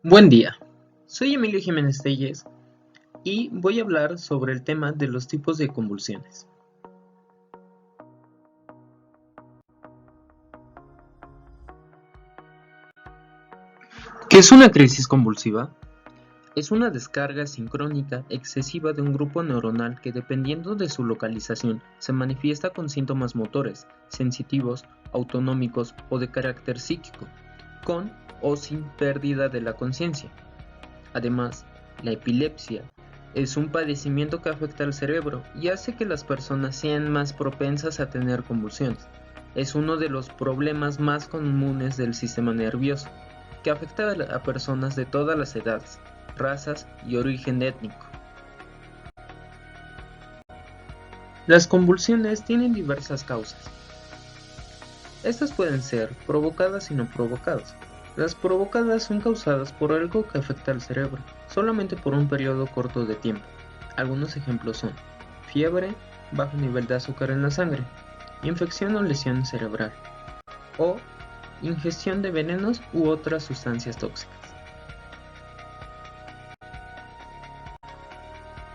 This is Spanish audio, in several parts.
Buen día, soy Emilio Jiménez Telles y voy a hablar sobre el tema de los tipos de convulsiones. ¿Qué es una crisis convulsiva? Es una descarga sincrónica excesiva de un grupo neuronal que, dependiendo de su localización, se manifiesta con síntomas motores, sensitivos, autonómicos o de carácter psíquico, con o sin pérdida de la conciencia. Además, la epilepsia es un padecimiento que afecta al cerebro y hace que las personas sean más propensas a tener convulsiones. Es uno de los problemas más comunes del sistema nervioso, que afecta a personas de todas las edades, razas y origen étnico. Las convulsiones tienen diversas causas. Estas pueden ser provocadas y no provocadas. Las provocadas son causadas por algo que afecta al cerebro, solamente por un periodo corto de tiempo. Algunos ejemplos son fiebre, bajo nivel de azúcar en la sangre, infección o lesión cerebral, o ingestión de venenos u otras sustancias tóxicas.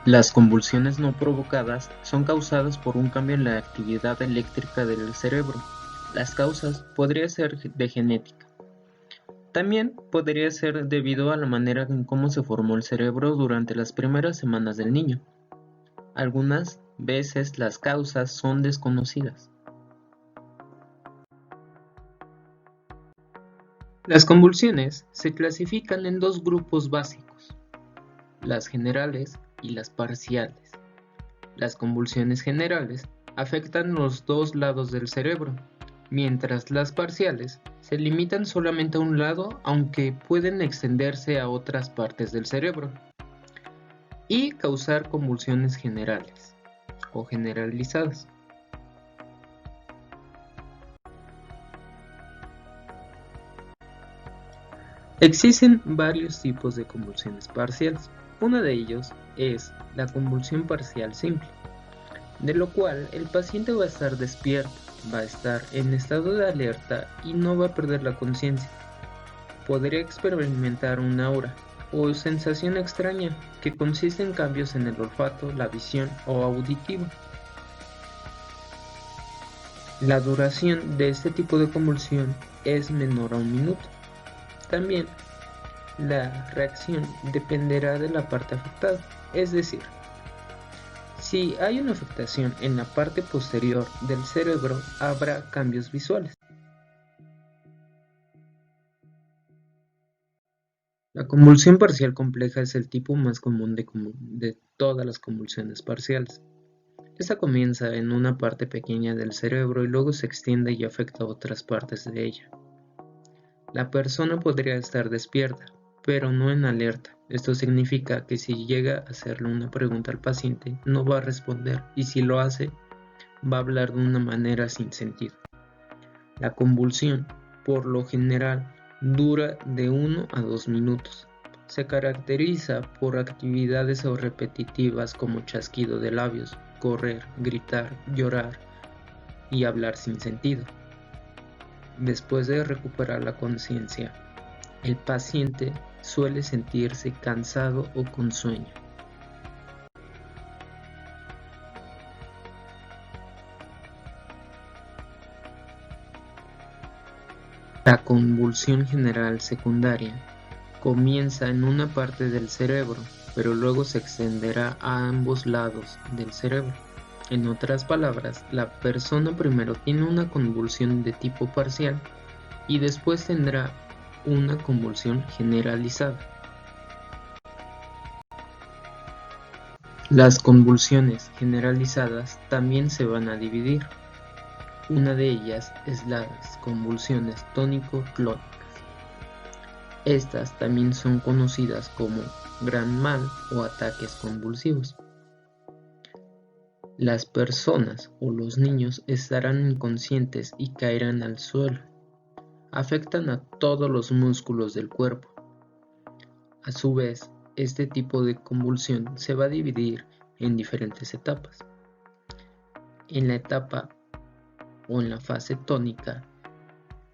Las convulsiones no provocadas son causadas por un cambio en la actividad eléctrica del cerebro. Las causas podrían ser de genética. También podría ser debido a la manera en cómo se formó el cerebro durante las primeras semanas del niño. Algunas veces las causas son desconocidas. Las convulsiones se clasifican en dos grupos básicos, las generales y las parciales. Las convulsiones generales afectan los dos lados del cerebro, mientras las parciales se limitan solamente a un lado, aunque pueden extenderse a otras partes del cerebro y causar convulsiones generales o generalizadas. Existen varios tipos de convulsiones parciales. Uno de ellos es la convulsión parcial simple, de lo cual el paciente va a estar despierto, va a estar en estado de alerta y no va a perder la conciencia. Podría experimentar un aura o sensación extraña que consiste en cambios en el olfato, la visión o auditivo. La duración de este tipo de convulsión es menor a un minuto. También la reacción dependerá de la parte afectada, es decir, si hay una afectación en la parte posterior del cerebro, habrá cambios visuales. La convulsión parcial compleja es el tipo más común de todas las convulsiones parciales. Esta comienza en una parte pequeña del cerebro y luego se extiende y afecta a otras partes de ella. La persona podría estar despierta, pero no en alerta. Esto significa que si llega a hacerle una pregunta al paciente, no va a responder y si lo hace, va a hablar de una manera sin sentido. La convulsión, por lo general, dura de 1 a 2 minutos. Se caracteriza por actividades repetitivas como chasquido de labios, correr, gritar, llorar y hablar sin sentido. Después de recuperar la conciencia, el paciente suele sentirse cansado o con sueño. La convulsión general secundaria comienza en una parte del cerebro, pero luego se extenderá a ambos lados del cerebro. En otras palabras, la persona primero tiene una convulsión de tipo parcial y después tendrá una convulsión generalizada. Las convulsiones generalizadas también se van a dividir. Una de ellas es las convulsiones tónico-clónicas. Estas también son conocidas como gran mal o ataques convulsivos. Las personas o los niños estarán inconscientes y caerán al suelo. Afectan a todos los músculos del cuerpo. A su vez, este tipo de convulsión se va a dividir en diferentes etapas. En la etapa o en la fase tónica,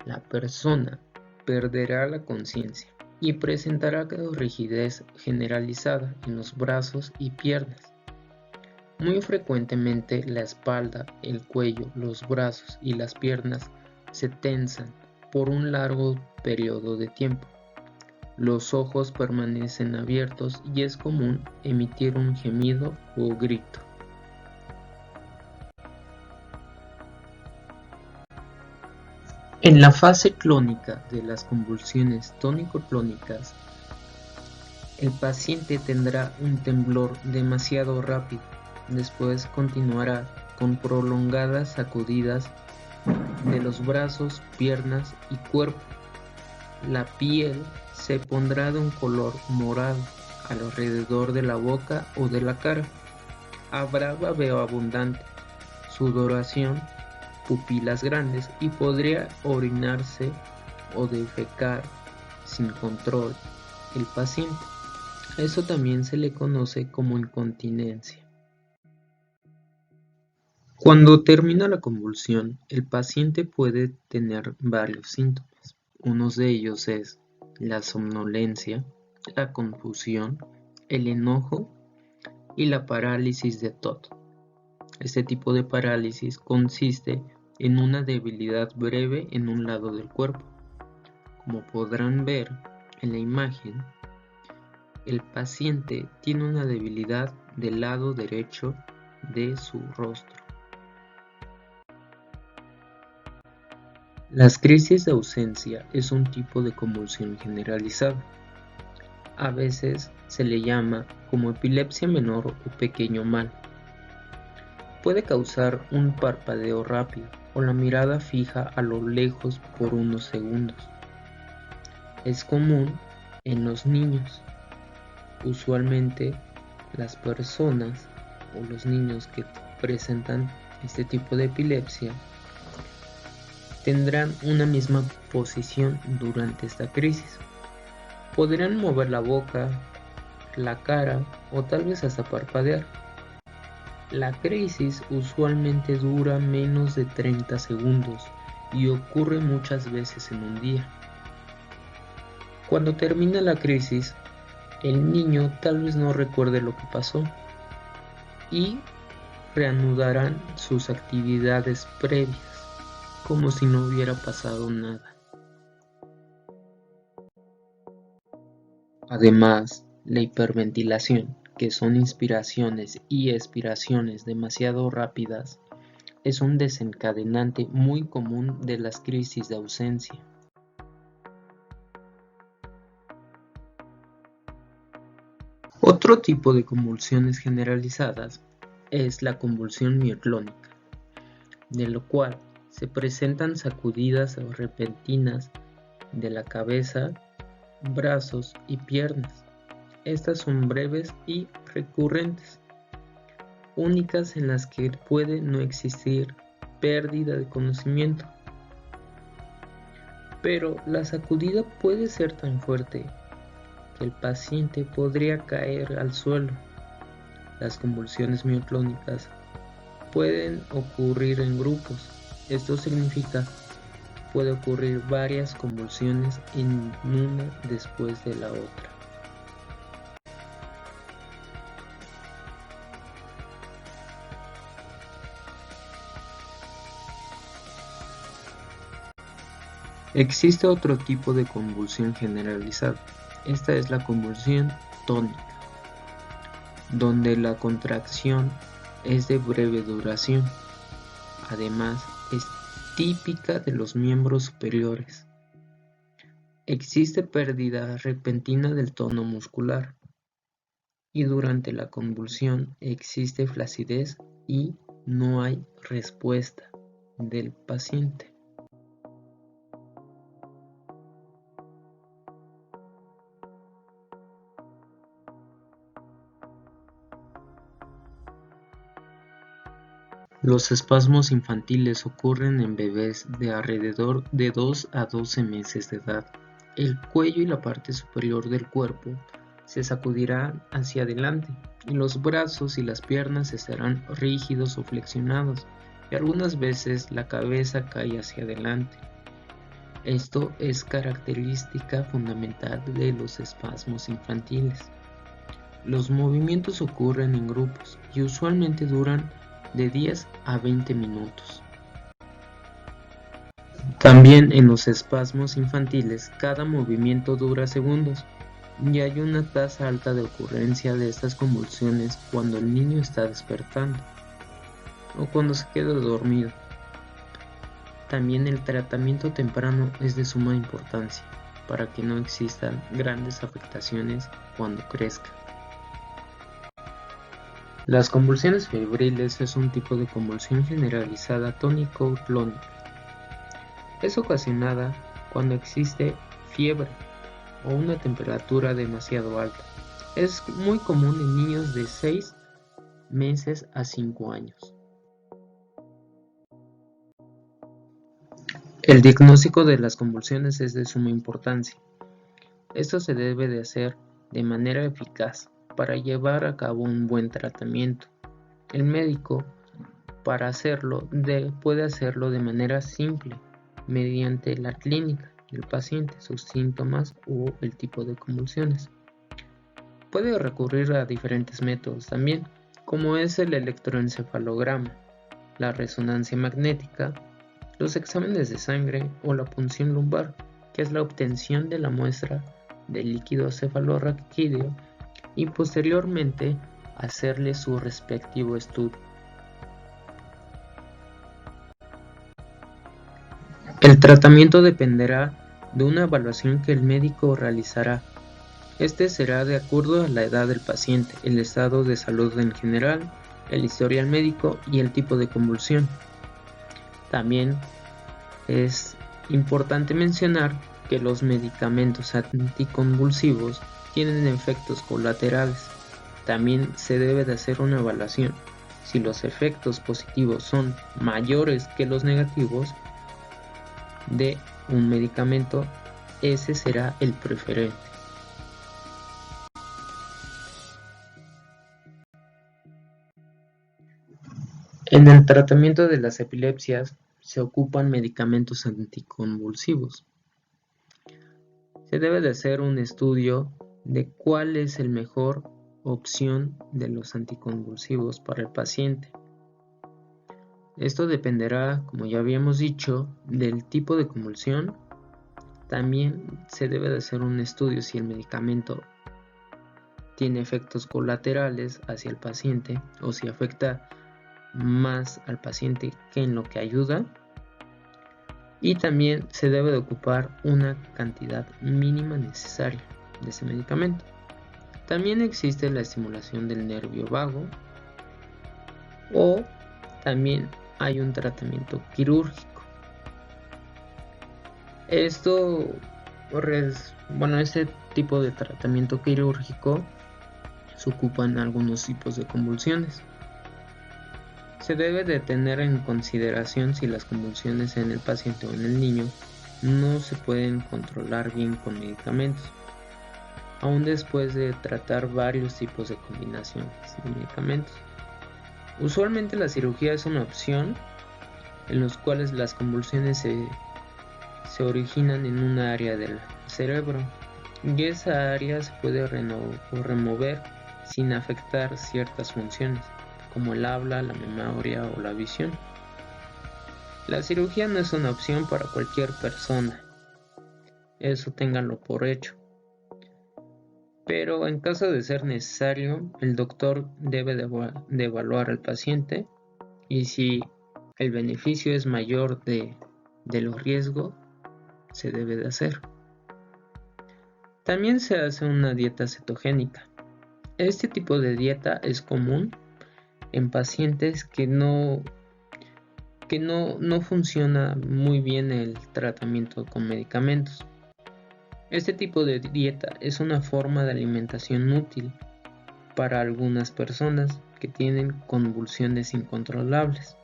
la persona perderá la conciencia. y presentará rigidez generalizada en los brazos y piernas. Muy frecuentemente la espalda, el cuello, los brazos y las piernas se tensan por un largo periodo de tiempo. Los ojos permanecen abiertos y es común emitir un gemido o grito. En la fase clónica de las convulsiones tónico-clónicas, el paciente tendrá un temblor demasiado rápido. Después continuará con prolongadas sacudidas de los brazos, piernas y cuerpo. La piel se pondrá de un color morado alrededor de la boca o de la cara. Habrá babeo abundante, sudoración, pupilas grandes y podría orinarse o defecar sin control el paciente. Eso también se le conoce como incontinencia. Cuando termina la convulsión, el paciente puede tener varios síntomas. Uno de ellos es la somnolencia, la confusión, el enojo y la parálisis de Todd. Este tipo de parálisis consiste en una debilidad breve en un lado del cuerpo. Como podrán ver en la imagen, el paciente tiene una debilidad del lado derecho de su rostro. Las crisis de ausencia es un tipo de convulsión generalizada. A veces se le llama como epilepsia menor o pequeño mal. Puede causar un parpadeo rápido o la mirada fija a lo lejos por unos segundos. Es común en los niños. Usualmente las personas o los niños que presentan este tipo de epilepsia tendrán una misma posición durante esta crisis. Podrán mover la boca, la cara o tal vez hasta parpadear. La crisis usualmente dura menos de 30 segundos y ocurre muchas veces en un día. Cuando termina la crisis, el niño tal vez no recuerde lo que pasó y reanudarán sus actividades previas, como si no hubiera pasado nada. Además, la hiperventilación, que son inspiraciones y expiraciones demasiado rápidas, es un desencadenante muy común de las crisis de ausencia. Otro tipo de convulsiones generalizadas es la convulsión mioclónica, de lo cual se presentan sacudidas repentinas de la cabeza, brazos y piernas. Estas son breves y recurrentes, únicas en las que puede no existir pérdida de conocimiento. Pero la sacudida puede ser tan fuerte que el paciente podría caer al suelo. Las convulsiones mioclónicas pueden ocurrir en grupos. Esto significa que puede ocurrir varias convulsiones en una después de la otra. Existe otro tipo de convulsión generalizada. Esta es la convulsión tónica, donde la contracción es de breve duración. Además, es típica de los miembros superiores. Existe pérdida repentina del tono muscular y durante la convulsión existe flacidez y no hay respuesta del paciente. Los espasmos infantiles ocurren en bebés de alrededor de 2 a 12 meses de edad. El cuello y la parte superior del cuerpo se sacudirán hacia adelante y los brazos y las piernas estarán rígidos o flexionados y algunas veces la cabeza cae hacia adelante. Esto es característica fundamental de los espasmos infantiles. Los movimientos ocurren en grupos y usualmente duran de 10 a 20 minutos. También en los espasmos infantiles, cada movimiento dura segundos y hay una tasa alta de ocurrencia de estas convulsiones cuando el niño está despertando o cuando se queda dormido. También el tratamiento temprano es de suma importancia para que no existan grandes afectaciones cuando crezca. Las convulsiones febriles es un tipo de convulsión generalizada tónico-clónica. Es ocasionada cuando existe fiebre o una temperatura demasiado alta. Es muy común en niños de 6 meses a 5 años. El diagnóstico de las convulsiones es de suma importancia. Esto se debe de hacer de manera eficaz para llevar a cabo un buen tratamiento. El médico, para hacerlo, puede hacerlo de manera simple, mediante la clínica del paciente, sus síntomas o el tipo de convulsiones. Puede recurrir a diferentes métodos también, como es el electroencefalograma, la resonancia magnética, los exámenes de sangre o la punción lumbar, que es la obtención de la muestra del líquido cefalorraquídeo y posteriormente hacerle su respectivo estudio. El tratamiento dependerá de una evaluación que el médico realizará. Este será de acuerdo a la edad del paciente, el estado de salud en general, el historial médico y el tipo de convulsión. También es importante mencionar que los medicamentos anticonvulsivos tienen efectos colaterales. También se debe de hacer una evaluación. Si los efectos positivos son mayores que los negativos de un medicamento, ese será el preferente. En el tratamiento de las epilepsias se ocupan medicamentos anticonvulsivos. Se debe de hacer un estudio de cuál es la mejor opción de los anticonvulsivos para el paciente. Esto dependerá, como ya habíamos dicho, del tipo de convulsión. También se debe de hacer un estudio si el medicamento tiene efectos colaterales hacia el paciente o si afecta más al paciente que en lo que ayuda. Y también se debe de ocupar una cantidad mínima necesaria de ese medicamento. También existe la estimulación del nervio vago o también hay un tratamiento quirúrgico. Este tipo de tratamiento quirúrgico se ocupan algunos tipos de convulsiones. Se debe de tener en consideración si las convulsiones en el paciente o en el niño no se pueden controlar bien con medicamentos, aún después de tratar varios tipos de combinaciones de medicamentos. Usualmente la cirugía es una opción en los cuales las convulsiones se originan en un área del cerebro y esa área se puede remover sin afectar ciertas funciones como el habla, la memoria o la visión. La cirugía no es una opción para cualquier persona, eso ténganlo por hecho. Pero en caso de ser necesario, el doctor debe de evaluar al paciente y si el beneficio es mayor de los riesgos, se debe de hacer. También se hace una dieta cetogénica. Este tipo de dieta es común en pacientes que no funciona muy bien el tratamiento con medicamentos. Este tipo de dieta es una forma de alimentación útil para algunas personas que tienen convulsiones incontrolables.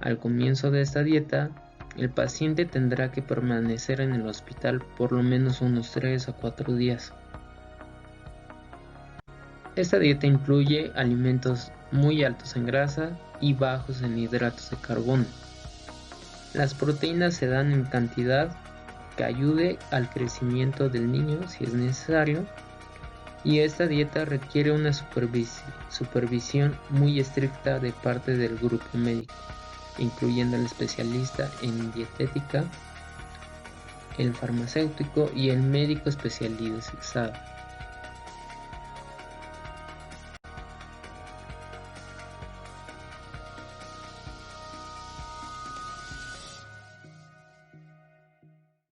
Al comienzo de esta dieta, el paciente tendrá que permanecer en el hospital por lo menos unos 3 a 4 días. Esta dieta incluye alimentos muy altos en grasa y bajos en hidratos de carbono. Las proteínas se dan en cantidad que ayude al crecimiento del niño si es necesario, y esta dieta requiere una supervisión muy estricta de parte del grupo médico, incluyendo el especialista en dietética, el farmacéutico y el médico especializado.